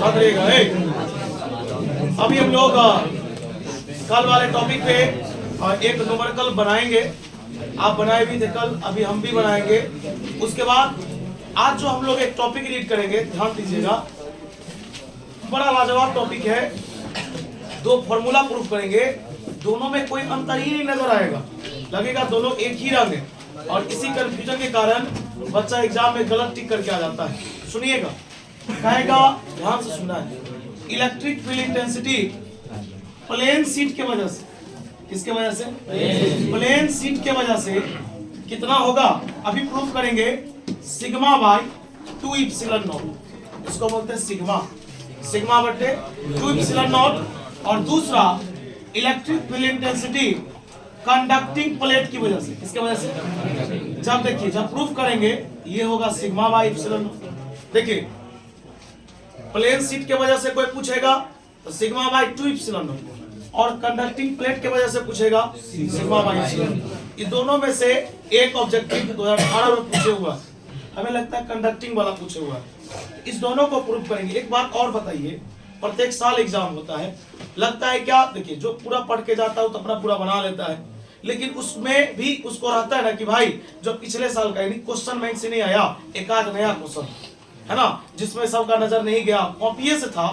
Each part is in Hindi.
रहेगा। अभी हम लोग कल वाले टॉपिक पे एक न्यूमेरिकल बनाएंगे। आप बनाए भी थे कल, अभी हम भी बनाएंगे। उसके बाद आज जो हम लोग एक टॉपिक रीड करेंगे, ध्यान दीजिएगा, बड़ा लाजवाब टॉपिक है। दो फॉर्मूला प्रूफ करेंगे, दोनों में कोई अंतर ही नहीं नजर आएगा, लगेगा दोनों एक ही रंग है। और इसी कंफ्यूजन के कारण बच्चा एग्जाम में गलत टिक करके आ जाता है। सुनिएगा, कहेगा, ध्यान से सुनना है। Electric field intensity plane sheet के वजह से, किसके वजह से? प्लेन सीट के वजह से कितना होगा? अभी प्रूफ करेंगे। सिग्मा बाय 2 इप्सिलॉन नॉट, इसको बोलते हैं सिग्मा, सिग्मा बटे 2 इप्सिलॉन नॉट। और दूसरा electric field intensity conducting plate की वजह से, किसके वजह से? जब देखिए, जब प्रूफ करेंगे ये होगा सिग्मा बाय इप्सिलॉन। देखिए, प्लेन सीट के वजह से कोई पूछेगा तो सिग्मा बाय 2 इप्सिलॉन, और कंडक्टिंग प्लेट के वजह से पूछेगा सिग्मा बाय इप्सिलॉन। ये दोनों में से एक ऑब्जेक्टिव 2018 में पूछे हुआ है, हमें लगता है कंडक्टिंग वाला पूछे हुआ है। इस दोनों को प्रूफ करेंगे। एक बात और बताइए, प्रत्येक साल एग्जाम होता है, लगता है क्या? देखिए, जो पूरा पढ़ के जाता है तो अपना पूरा बना लेता है, लेकिन उसमें भी उसको रहता है ना कि भाई जो पिछले साल का क्वेश्चन बैंक से नहीं आया, एक आध नया क्वेश्चन है ना, जिसमें सबका नजर नहीं गया, कॉपी से था,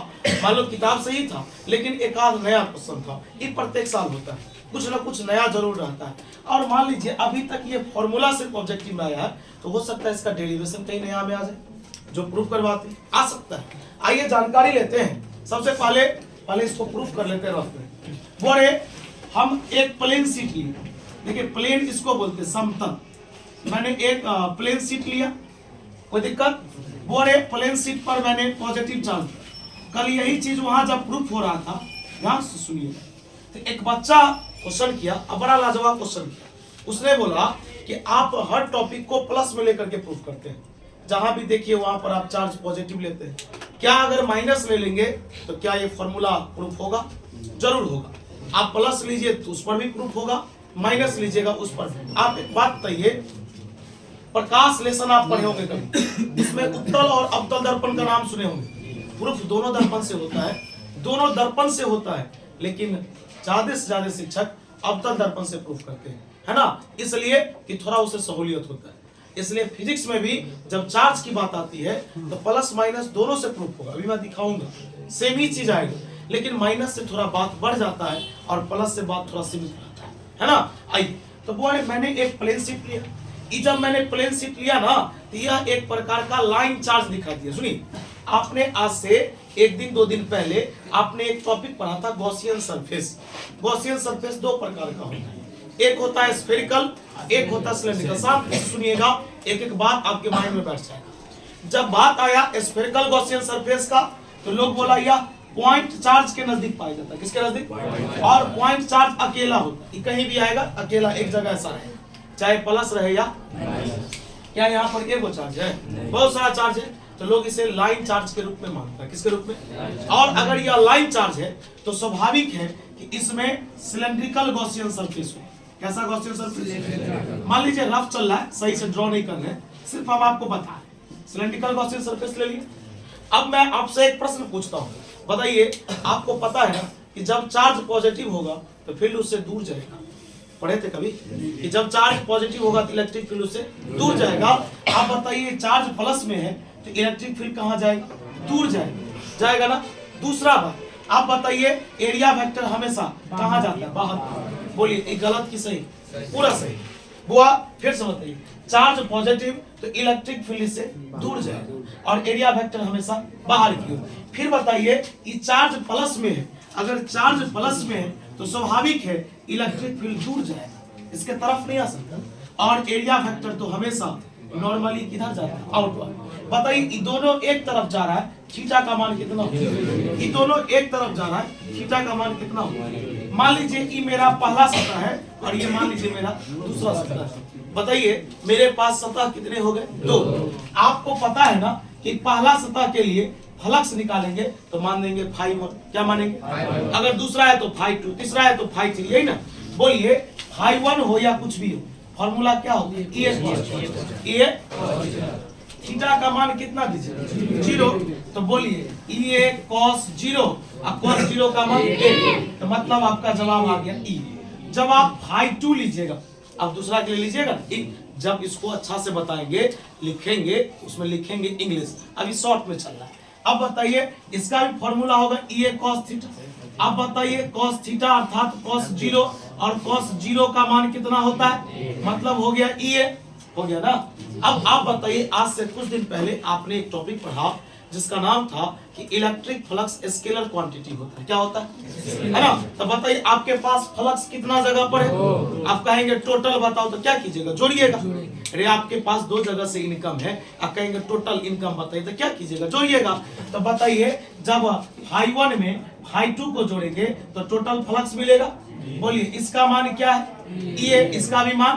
मान लो किताब से ही था, लेकिन एक आध नया क्वेश्चन था। ये प्रत्येक साल होता है, कुछ ना कुछ नया जरूर रहता है। और मान लीजिए अभी तक ये फॉर्मूला सिर्फ ऑब्जेक्टिव में आया है, तो हो सकता है इसका डेरिवेशन कहीं नया में आ जाए, जो प्रूफ करवाते आ सकता है। आइए जानकारी लेते हैं। सबसे पहले इसको प्रूफ कर लेते हैं रफ में। बोले हम एक प्लेन सीट लिए, देखिए प्लेन इसको बोलते हैं समतल। मैंने एक प्लेन सीट लिया, कोई दिक्कत? बोले प्लेन सीट पर मैंने पॉजिटिव चार्ज, कल यही चीज वहां जब प्रूफ हो रहा था, ध्यान से सुनिए। तो एक बच्चा क्वेश्चन किया, बड़ा लाजवाब क्वेश्चन किया। उसने बोला कि आप हर टॉपिक को प्लस में लेकर के प्रूफ करते हैं, जहां भी देखिए वहां पर आप चार्ज पॉजिटिव लेते हैं। क्या अगर माइनस ले लेंगे तो क्या ये फॉर्मूला प्रूफ होगा? जरूर होगा। आप प्लस लीजिए तो उस पर भी प्रूफ होगा, माइनस लीजिएगा उस पर भी। आप एक बात बताइए, प्रकाश लेसन आप पढ़े होंगे कभी, इसमें उत्तल और अवतल दर्पण का नाम सुने होंगे। प्रूफ दोनों दर्पण से होता है, दोनों दर्पण से होता है, लेकिन ज्यादा से ज्यादा शिक्षक अवतल दर्पण से प्रूफ करते हैं, है ना, इसलिए कि थोड़ा उसे सहूलियत होता है। इसलिए फिजिक्स में भी जब चार्ज की बात आती है तो प्लस माइनस दोनों से प्रूफ होगा। अभी मैं दिखाऊंगा, सेम ही चीज आएगा, लेकिन माइनस से थोड़ा बात बढ़ जाता है और प्लस से बात थोड़ा सीमित रहता है ना। आइए, तो बोले मैंने एक प्लेन सीट लिया। जब मैंने प्लेन सीट लिया ना, तो यह एक प्रकार का लाइन चार्ज दिखा दिया। सुनिए, आपने आज से एक दिन 2 दिन पहले आपने एक टॉपिक पढ़ा था गॉसियन सरफेस। गॉसियन सरफेस दो प्रकार का होता है, एक होता है स्फेरिकल, एक होता है सिलेंड्रिकल। साथ सुनिएगा, एक एक बात आपके माइंड में बैठ जाएगा। जब बात आया स्फेरिकल गॉसियन सरफेस का, तो लोग बोला यह पॉइंट चार्ज के नजदीक पाया जाता है। किसके नजदीक? और पॉइंट चार्ज अकेला होता है, कहीं भी आएगा अकेला, एक जगह ऐसा रहेगा, चाहे प्लस रहे या क्या यहाँ पर एक चार्ज है, बहुत सारा चार्ज है, तो लोग इसे लाइन चार्ज के रूप में मानता है। किसके रूप में? और अगर यह लाइन चार्ज है तो स्वाभाविक है कि इसमें सिलेंड्रिकल गॉसियन सरफेस हो। कैसा गॉसियन सरफेस? मान लीजिए रफ चल रहा है, सही से ड्रॉ नहीं कर रहे, सिर्फ हम आपको बता रहे, सिलेंड्रिकल गॉसियन सरफेस ले लिए। अब मैं आपसे एक प्रश्न पूछता हूँ, बताइए, आपको पता है कि जब चार्ज पॉजिटिव होगा तो फील्ड उससे दूर जाएगा। पढ़े थे कभी कि जब चार्ज पॉजिटिव होगा तो इलेक्ट्रिक फील्ड उससे दूर जाएगा। आप बताइए, चार्ज प्लस में है तो इलेक्ट्रिक फील्ड कहाँ जाएगा? दूर जाएगा, जाएगा ना। दूसरा बात, आप बताइए, एरिया वेक्टर हमेशा कहाँ जाता है? बाहर। बोलिए, एक गलत की सही? पूरा सही हुआ। फिर से बताइए, चार्ज पॉजिटिव तो इलेक्ट्रिक फील्ड से दूर जाएगा और एरिया वेक्टर हमेशा बाहर की ओर। फिर बताइए, ये चार्ज प्लस में है, अगर चार्ज प्लस में है तो स्वाभाविक है इलेक्ट्रिक फील्ड दूर जाएगा, इसके तरफ नहीं आ सकता। और एरिया वेक्टर तो हमेशा नॉर्मली किधर जाता है? आउटवर्ड। बताइए, ये दोनों एक तरफ जा रहा है, थीटा का मान कितना होगा? ये दोनों एक तरफ जा रहा है, थीटा का मान कितना होगा? मान लीजिए ये मेरा पहला सतह है और ये मान लीजिए मेरा दूसरा सतह है। बताइए, मेरे पास सतह कितने हो गए? 2। आपको पता है ना कि पहला सतह के लिए फ्लक्स निकालेंगे तो मान देंगे φ1, क्या मानेंगे? अगर दूसरा है तो φ2, तीसरा है तो φ3, यही ना। बोलिए, φ1 हो या कुछ भी हो, फॉर्मूला क्या होगा? थीटा का मान कितना दीजिए 0। तो बोलिए ई ए कॉस 0 और कॉस 0 का मान 1, तो मतलब आपका जवाब आ गया ई। जब आप फाई 2 लीजिएगा, अब दूसरा के लिए लीजिएगा, जब इसको अच्छा से बताएंगे, लिखेंगे, उसमें लिखेंगे इंग्लिश, अभी शॉर्ट में चल रहा है। अब बताइए इसका भी फॉर्मूला होगा ई ए कॉस थीटा। अब बताइए कॉस थीटा अर्थात कॉस 0 और कॉस 0 का मान कितना होता है, मतलब हो गया ई ए, हो गया ना। अब आप बताइए, आज से कुछ दिन पहले आपने एक टॉपिक पढ़ा जिसका नाम था कि इलेक्ट्रिक फ्लक्स स्केलर क्वांटिटी होता है, क्या होता है ना। तो बताइए आपके पास फ्लक्स कितना जगह पर है, आप कहेंगे टोटल बताओ, तो क्या कीजिएगा, जोड़िएगा। अरे आपके पास 2 जगह से इनकम है, आप कहेंगे टोटल इनकम बताइए, तो क्या कीजिएगा, जोड़िएगा। तो बताइए जब फाई 1 में फाई 2 को जोड़ेंगे तो टोटल फ्लक्स मिलेगा। बोलिए इसका मान क्या है ई ए, इसका भी मान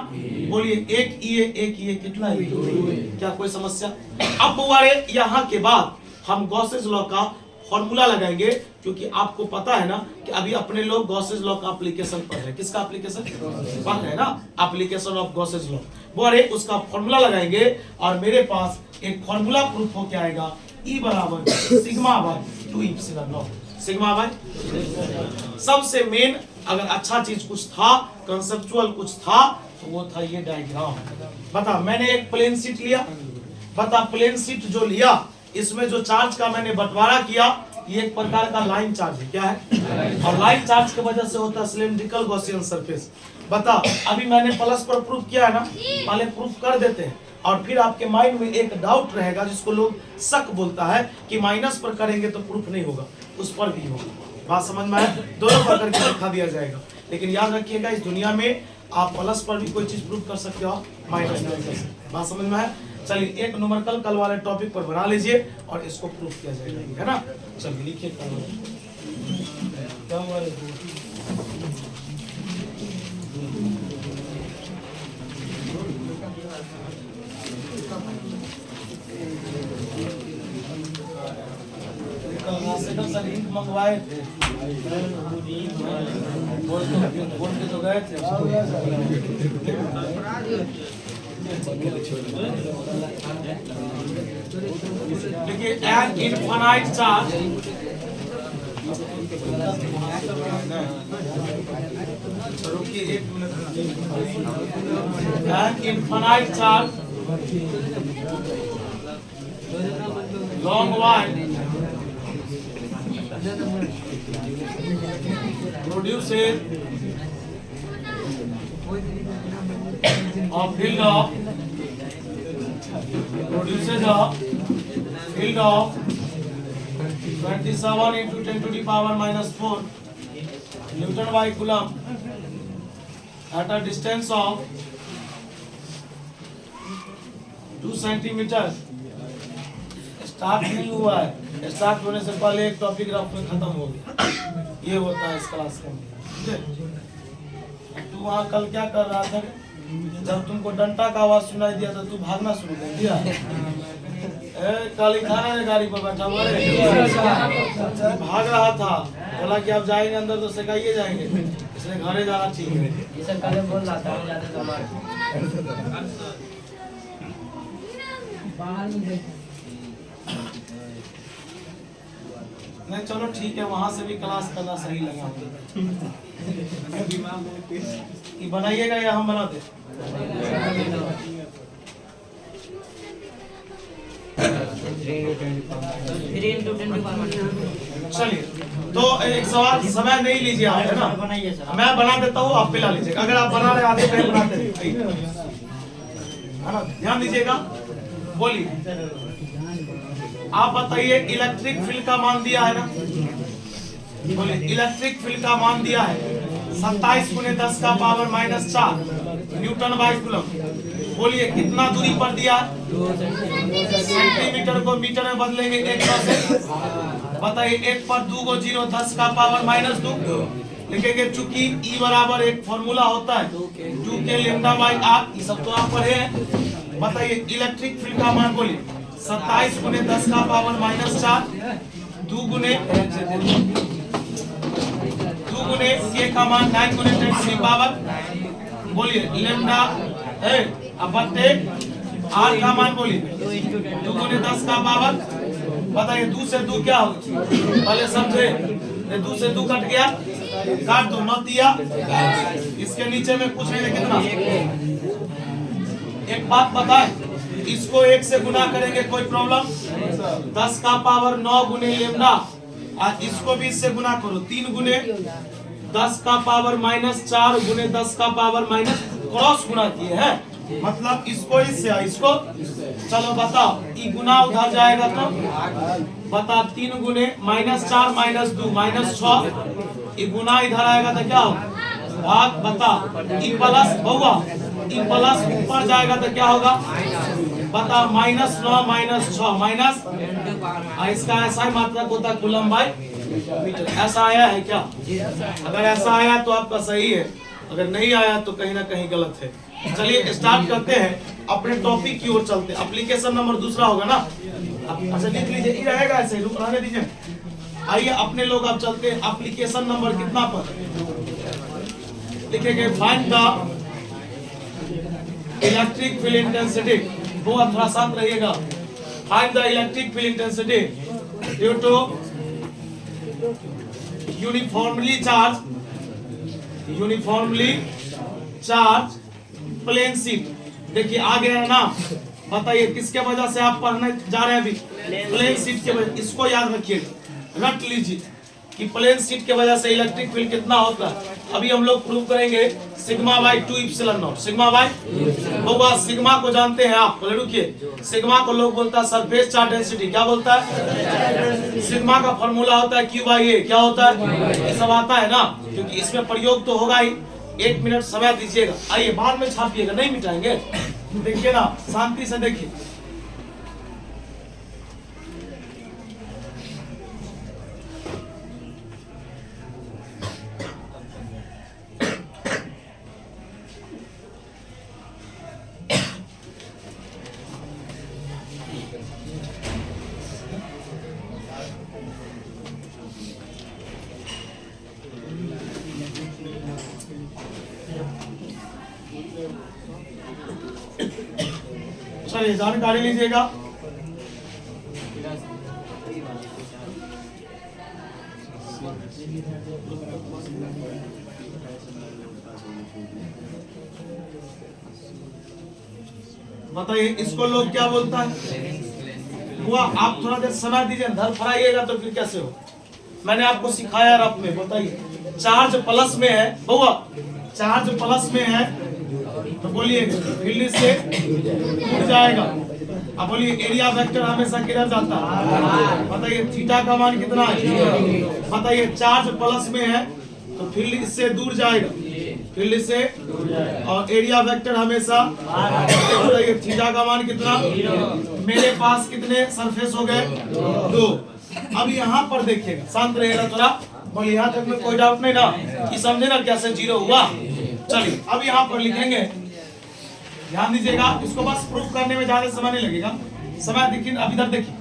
बोलिए 1 ई ए, 1 ई ए कितना है, क्या कोई समस्या। अब वाले यहाँ के बाद हम गॉसेस लॉ का फॉर्मूला लगाएंगे, क्योंकि आपको पता है ना कि अभी अपने लोग गॉसेस लॉ का एप्लीकेशन पढ़ रहे हैं। किसका एप्लीकेशन पढ़ रहे हैं ना, एप्लीकेशन ऑफ गॉसेस लॉ, वो अरे उसका फॉर्मूला लगाएंगे और मेरे पास एक फॉर्मूला प्रूफ होके आएगा ई बराबर sigma bye 2 epsilon not. Sigma bye सबसे मेन अगर अच्छा चीज कुछ था, कंसेप्चुअल कुछ था, तो वो था ये डायग्राम। बता मैंने एक प्लेन शीट लिया, बता प्लेन शीट जो लिया इसमें जो चार्ज का मैंने बंटवारा किया, ये एक प्रकार का लाइन चार्ज है, क्या है, और लाइन चार्ज की वजह से होता है सिलिंड्रिकल गॉसियन सरफेस। बता अभी मैंने प्लस पर प्रूफ किया है ना, पहले प्रूफ कर देते हैं और फिर आपके माइंड में एक डाउट रहेगा जिसको लोग शक बोलता है कि माइनस पर करेंगे तो प्रूफ नहीं होगा, उस पर भी होगा। बात समझ में आया, दोनों पर करके दिखा दिया जाएगा। लेकिन याद रखिएगा इस दुनिया में आप प्लस पर भी कोई चीज प्रूफ कर सकते हो, माइनस नहीं कर सकते। बात समझ में आया। चलिए एक न्यूमेरिकल कल वाले टॉपिक पर बना लीजिए और इसको प्रूफ किया जाएगा, है ना। चलिए लिखिए कल सर लिंक मंगवाए थे, बोल के तो गए थे। देखिए एन इनफाइनाइट चार्ज, रुकिए 1 minute, an infinite charge long wire produces a field of 27 into 10 to the power minus 4 Newton by Coulomb at a distance of 2 centimeters। Start नहीं हुआ है, स्टार्ट होने से पहले एक टॉपिक रफ में खत्म हो गया, ये होता है इस क्लास का। तू वहाँ कल क्या कर रहा था, जब तुमको डंटा का आवाज सुनाई दिया तो तू भागना शुरू कर दिया। कल खाना है गाड़ी पर बैठा हुआ भाग रहा था, बोला कि आप जाएंगे अंदर तो सिखाइए जाएंगे, इसलिए घरे जाना ठीक है। बोल रहा था नहीं, चलो ठीक है, वहां से भी क्लास करना सही लगा। कि बनाइएगा या हम बना दे। चलिए तो एक सवाल समय नहीं लीजिए आप, है ना, मैं बना देता हूँ, आप पिला लीजिएगा। अगर आप बना रहे आधे पहले बनाते है ना, ध्यान दीजिएगा। बोलिए आप बताइए इलेक्ट्रिक फील्ड का मान दिया है ना, बोलिए इलेक्ट्रिक फील्ड का मान दिया है 27 × 10 का पावर -4 न्यूटन बाय कूलम। बोलिए कितना दूरी पर दिया, सेंटीमीटर को मीटर में बदलेंगे 100 से। बताइए 1 पर 2 को 0, 10 का पावर -2 लिखेंगे, चूंकि E बराबर एक फॉर्मूला होता है 2k लैम्डा बाय r, ये सब तो आप पढ़े हैं। बताइए इलेक्ट्रिक फील्ड का मान, बोलिए 27 × 10 का पावर -4 2 गुने k का मान 9 × 10 की पावर, बोलिए लैम्डा है अब बटे आर का मान बोलिए 2 गुने 10 का पावर, बताइए 2 से 2 क्या होगा, पहले समझे, 2 से 2 कट गया, काट दो, 9 दिया, इसके नीचे में कुछ नहीं, कितना, एक बात बताए, इसको 1 से गुना करेंगे कोई प्रॉब्लम, 10 का पावर 9 गुने लेमडा, और इसको भी इससे गुना करो, 3 गुने 10 का पावर -4 गुने 10 का पावर माइनस, क्रॉस गुना किए हैं, मतलब इसको इससे, इसको, चलो बताओ, ई गुना उधर जाएगा तो बता, 3 गुने -4 -2 -6, ई गुना इधर आएगा तो क्या होगा, भाग, बता, ई प्लस होगा, ई प्लस ऊपर जाएगा तो क्या होगा, बता, -9 -6 माइनस, इसका ऐसा ही मात्रक होता है कूलम बाय मीटर। ऐसा आया है क्या? अगर ऐसा आया तो आपका सही है, अगर नहीं आया तो कहीं ना कहीं गलत है। चलिए स्टार्ट करते हैं, अपने टॉपिक की ओर चलते हैं। एप्लीकेशन नंबर दूसरा होगा ना, अच्छा लिख लीजिए, ये रहेगा ऐसे, रुक रहने दीजिए। आइए अपने लोग अब चलते हैं एप्लीकेशन नंबर कितना पर लिखेंगे, find the electric field intensity, वो थोड़ा शांत रहिएगा। Find the electric field intensity due to uniformly charge plane sheet. देखिए आ गया है ना, बताइए किसके वजह से आप पढ़ने जा रहे हैं अभी, प्लेन शीट के वजह, इसको याद रखिए, रट लीजिए कि प्लेन शीट के वजह से इलेक्ट्रिक फील्ड कितना होता है। अभी हम लोग प्रूव करेंगे sigma by 2 epsilon not, sigma by होगा, सिग्मा को जानते हैं आप, बोले रुकिए, सिग्मा को लोग बोलता है सरफेस चार्ज डेंसिटी, क्या बोलता है, सिग्मा का फॉर्मूला होता है Q बाई A, क्या होता है, ये सब आता है ना, क्योंकि इसमें प्रयोग तो होगा ही। 1 मिनट समय दीजिएगा, आइए बाद में छापिएगा, नहीं मिटाएंगे, देखिए ना, शांति से देखिए। चलिए जानकारी लीजिएगा। बताइए इसको लोग क्या बोलता है, हुआ, आप थोड़ा देर समय दीजिए, धर फराइएगा तो फिर कैसे हो, मैंने आपको सिखाया रफ में। बताइए चार्ज प्लस में है, हुआ चार्ज प्लस में है तो बोलिए फील्ड से उड़ जाएगा। अब बोलिए एरिया वेक्टर हमेशा किधर जाता है, बताइए थीटा का मान कितना है, बताइए चार्ज प्लस में है तो फील्ड इससे दूर जाएगा, फील्ड से, और एरिया वेक्टर हमेशा, बताइए थीटा का मान कितना, मेरे पास कितने सरफेस हो गए, 2। अब यहाँ पर देखिएगा, शांत रहेगा थोड़ा, बोलिए यहाँ तक में कोई डाउट नहीं ना, कि समझे ना कैसे 0 हुआ। चलिए अब यहाँ पर लिखेंगे, ध्यान दीजिएगा, इसको बस प्रूफ करने में ज्यादा समय नहीं लगेगा, समय देखिए, अब इधर देखिए,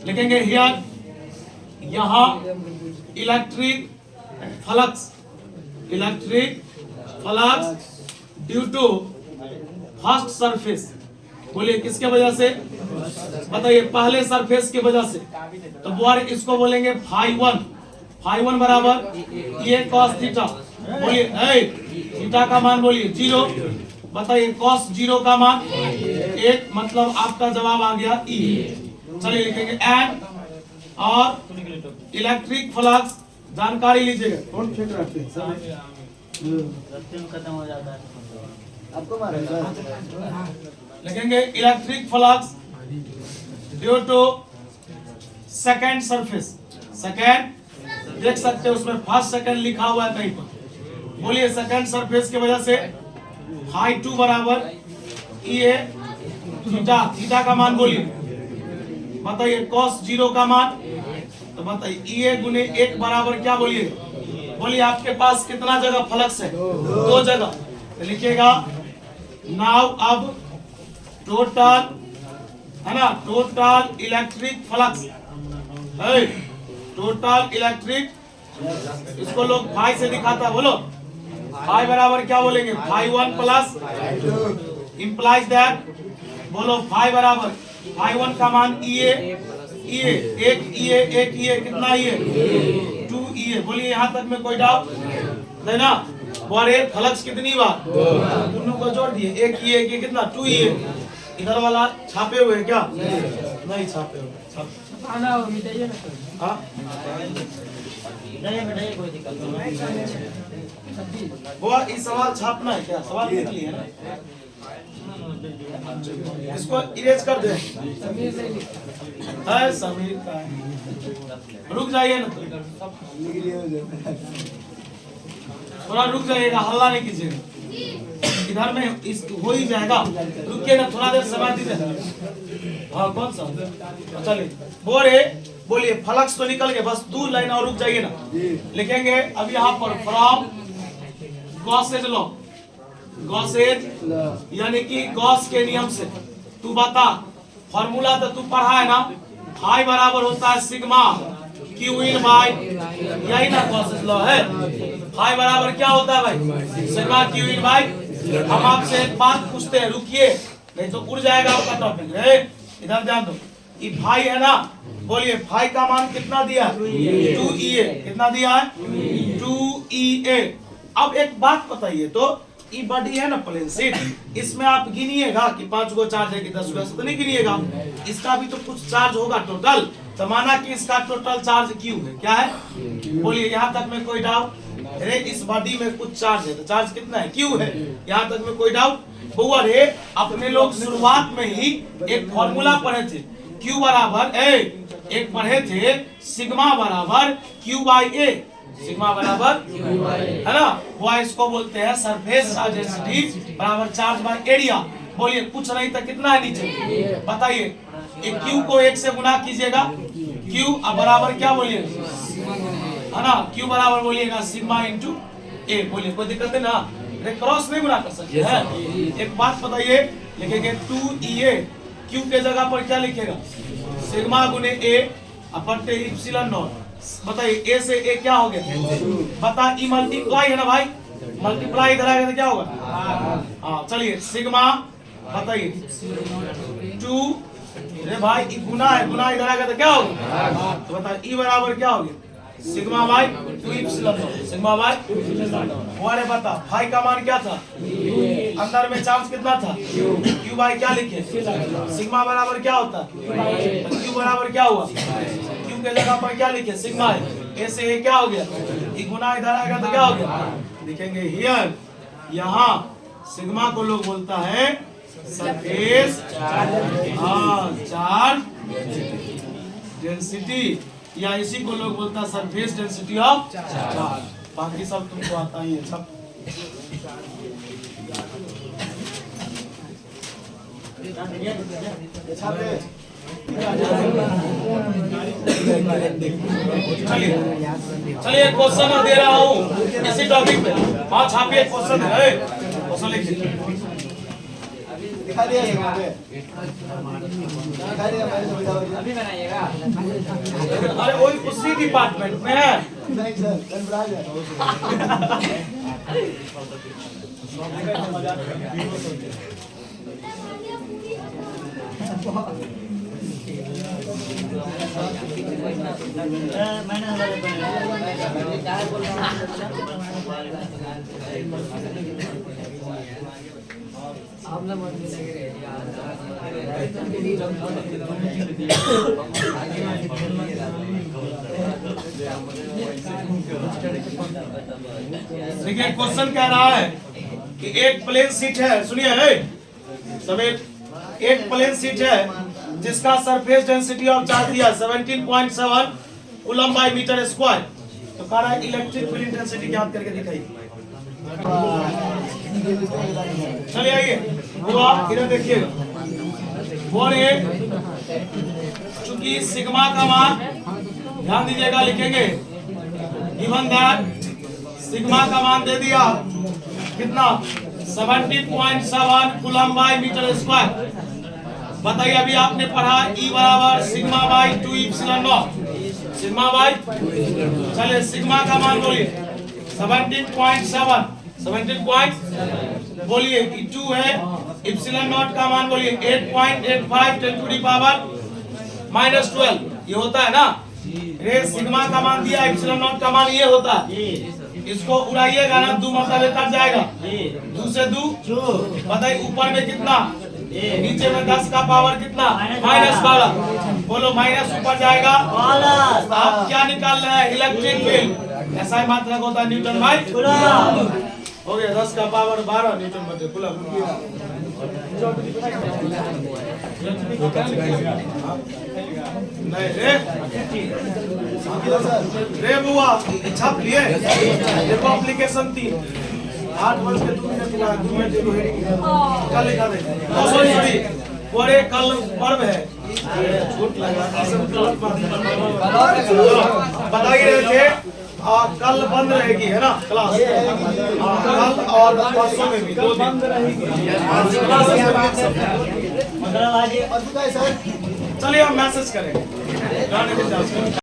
लिखेंगे हियर, यहाँ electric flux due to first surface, बोलिए किसके वजह से, बताइए पहले सरफेस की वजह से, तो बोल इसको बोलेंगे φ1 बराबर ये cos थीटा, बोलिए थीटा का मान बोलिए 0, बताइए cos 0 का मान 1, मतलब आपका जवाब आ गया E। चलिए लिखेंगे एंड, और इलेक्ट्रिक फ्लक्स, जानकारी लीजिएगा, कौन फेंक रखते हैं सर, खत्म हो जाता है आपको मारेगा, लिखेंगे electric flux due to second surface, second देख सकते हैं उसमें फर्स्ट सेकेंड लिखा हुआ है कहीं पर, बोलिए सेकेंड सरफेस की वजह से φ2 बराबर ये थीटा का मान बोलिए, बताइए cos 0 का मान, तो बताइए ये गुने 1 बराबर क्या बोलिए, बोलिए आपके पास कितना जगह फ्लक्स है, 2 जगह, तो लिखिएगा नाउ, अब टोटल है ना, total electric flux, total electric, इसको लोग फाई से दिखाता, बोलो फाई बराबर क्या बोलेंगे, φ1 प्लस इंप्लाइज दैट, बोलो फाई बराबर फाई 1 का मान EA एक EA कितना EA 2 EA। बोलिए यहाँ तक में कोई डाउट नहीं ना। और एक फ्लक्स कितनी बार दोनों को जोड़ दिए एक EA के कितना 2 EA। इधर वाला छापे हुए क्या नहीं छापे हुए हाँ वो इस सवाल छापना है क्या सवाल लिख लिए ना इसको इरेज कर दे समीर का रुक जाइए ना थोड़ा रुक जाइएगा हल्ला नहीं कीजिएगा इधर में इस हो ही जाएगा रुकिए ना थोड़ा देर समय दीजिए हाँ कौन सा चलिए बोलिए फ्लक्स तो निकल गए बस 2 लाइन और रुक जाइए ना लिखेंगे अब यहाँ पर फ्रॉम गॉसेज लॉ गॉसेज यानी कि गॉस के नियम से तू बता फॉर्मूला तो तू पढ़ा है ना फाई बराबर होता है सिग्मा क्यू इन बाय यही ना गॉसेज लॉ है फाई बराबर क्या होता है भाई सिग्मा क्यू इन बाय। हम आपसे एक बात पूछते हैं रुकिए नहीं तो उड़ जाएगा आपका टॉपिक इधर ध्यान दो ये फाई है ना बोलिए फाई का मान कितना दिया 2 EA कितना दिया है 2 EA। अब एक बात बताइए तो ये बॉडी है ना प्लेन शीट इसमें आप गिनिएगा कि 5 गो चार्ज है कि 10 गो तो नहीं गिनिएगा इसका भी तो कुछ चार्ज होगा टोटल तो माना कि इसका टोटल चार्ज Q है क्या है बोलिए यहाँ तक में कोई डाउट अरे इस बॉडी में कुछ चार्ज है तो चार्ज कितना है Q है यहाँ तक में कोई डाउट हुआ रे अपने लोग शुरुआत में ही एक फॉर्मूला पढ़े थे Q बराबर एक पढ़े थे सिग्मा बराबर Q बाई A सिग्मा बराबर है ना वो इसको बोलते हैं सरफेस चार्ज डेंसिटी बराबर चार्ज बाय एरिया। बोलिए कुछ नहीं तो कितना है नीचे बताइए एक Q को 1 से गुना कीजिएगा Q बराबर क्या बोलिए है ना Q बराबर बोलिएगा सिग्मा इंटू A बोलिए कोई दिक्कत है ना क्रॉस नहीं गुना कर सकते हैं। एक बात बताइए लिखेंगे 2 EA Q के जगह पर क्या लिखेगा सिग्मा गुने A अपॉन इप्सिलॉन नॉट बताइए A से A क्या हो गया बता ई मल्टीप्लाई है ना भाई मल्टीप्लाई इधर आएगा तो क्या होगा हाँ चलिए सिग्मा बताइए 2 अरे भाई ई गुना है गुना इधर आएगा तो क्या होगा तो बताइए ई बराबर क्या हो गया sigma bye 2 epsilon sigma bye अरे बता फाई का मान क्या था अंदर में चार्ज कितना था Q बाय क्या लिखे सिग्मा बराबर क्या होता है Q बराबर क्या हुआ Q के जगह पर क्या लिखे सिग्मा है A से A क्या हो गया ये गुना इधर आएगा तो क्या हो गया लिखेंगे हियर यहाँ सिग्मा को लोग बोलता है सरफेस चार्ज डेंसिटी या इसी को लोग बोलता है सरफेस डेंसिटी ऑफ चार्ज। बाकी सब तुमको आता ही है सब चलिए क्वेश्चन दे रहा हूँ इसी टॉपिक पे हाँ छापिए क्वेश्चन है क्वेश्चन लिखिए दिखा दिया अभी बनाइएगा अरे वही उसी डिपार्टमेंट में है नहीं सर देखिए क्वेश्चन कह रहा है कि एक प्लेन शीट है सुनिए समीर एक प्लेन शीट है जिसका सरफेस डेंसिटी ऑफ चार्ज दिया 17.7 कूलम बाय मीटर स्क्वायर तो कह रहा है इलेक्ट्रिक फील्ड इंटेंसिटी ज्ञात करके दिखाइए। चलिए आइए हुआ इधर देखिएगा बोलिए चूंकि सिग्मा का मान ध्यान दीजिएगा लिखेंगे गिवन दैट सिग्मा का मान दे दिया कितना 17.7 कूलम बाय मीटर स्क्वायर। बताइए अभी आपने पढ़ा E बराबर sigma bye 2 epsilon not sigma bye चलिए सिग्मा का मान बोलिए 17.7 बोलिए 2 है इप्सिलॉन नॉट का मान बोलिए 8.85 10 टू दी पावर -12 ये होता है ना। रे सिग्मा का मान दिया, इप्सिलॉन नॉट का मान ये होता है। इसको उड़ाइएगा ना, 2 मतलब कट जाएगा, 2 से 2 बताइए ऊपर में कितना, नीचे में 10 का पावर कितना -12। बोलो माइनस ऊपर जाएगा। आप क्या निकाल रहे हैं, इलेक्ट्रिक फील्ड। ऐसा ही मात्रक होता है न्यूटन बाय कूलम। हो गया 10 का पावर 12 न्यूटन बाय कूलम। नहीं रे बुआ छाप लिए देखो एप्लीकेशन 3 8 वर्ष के तुमने देखो कल लिखा दे। सॉरी पूरे कल पर्व है, छूट लगा बता ही रहे थे। कल बंद रहेगी है ना क्लास, कल और परसों में भी 2 दिन बंद रहेगी। चलिए हम मैसेज करेंगे।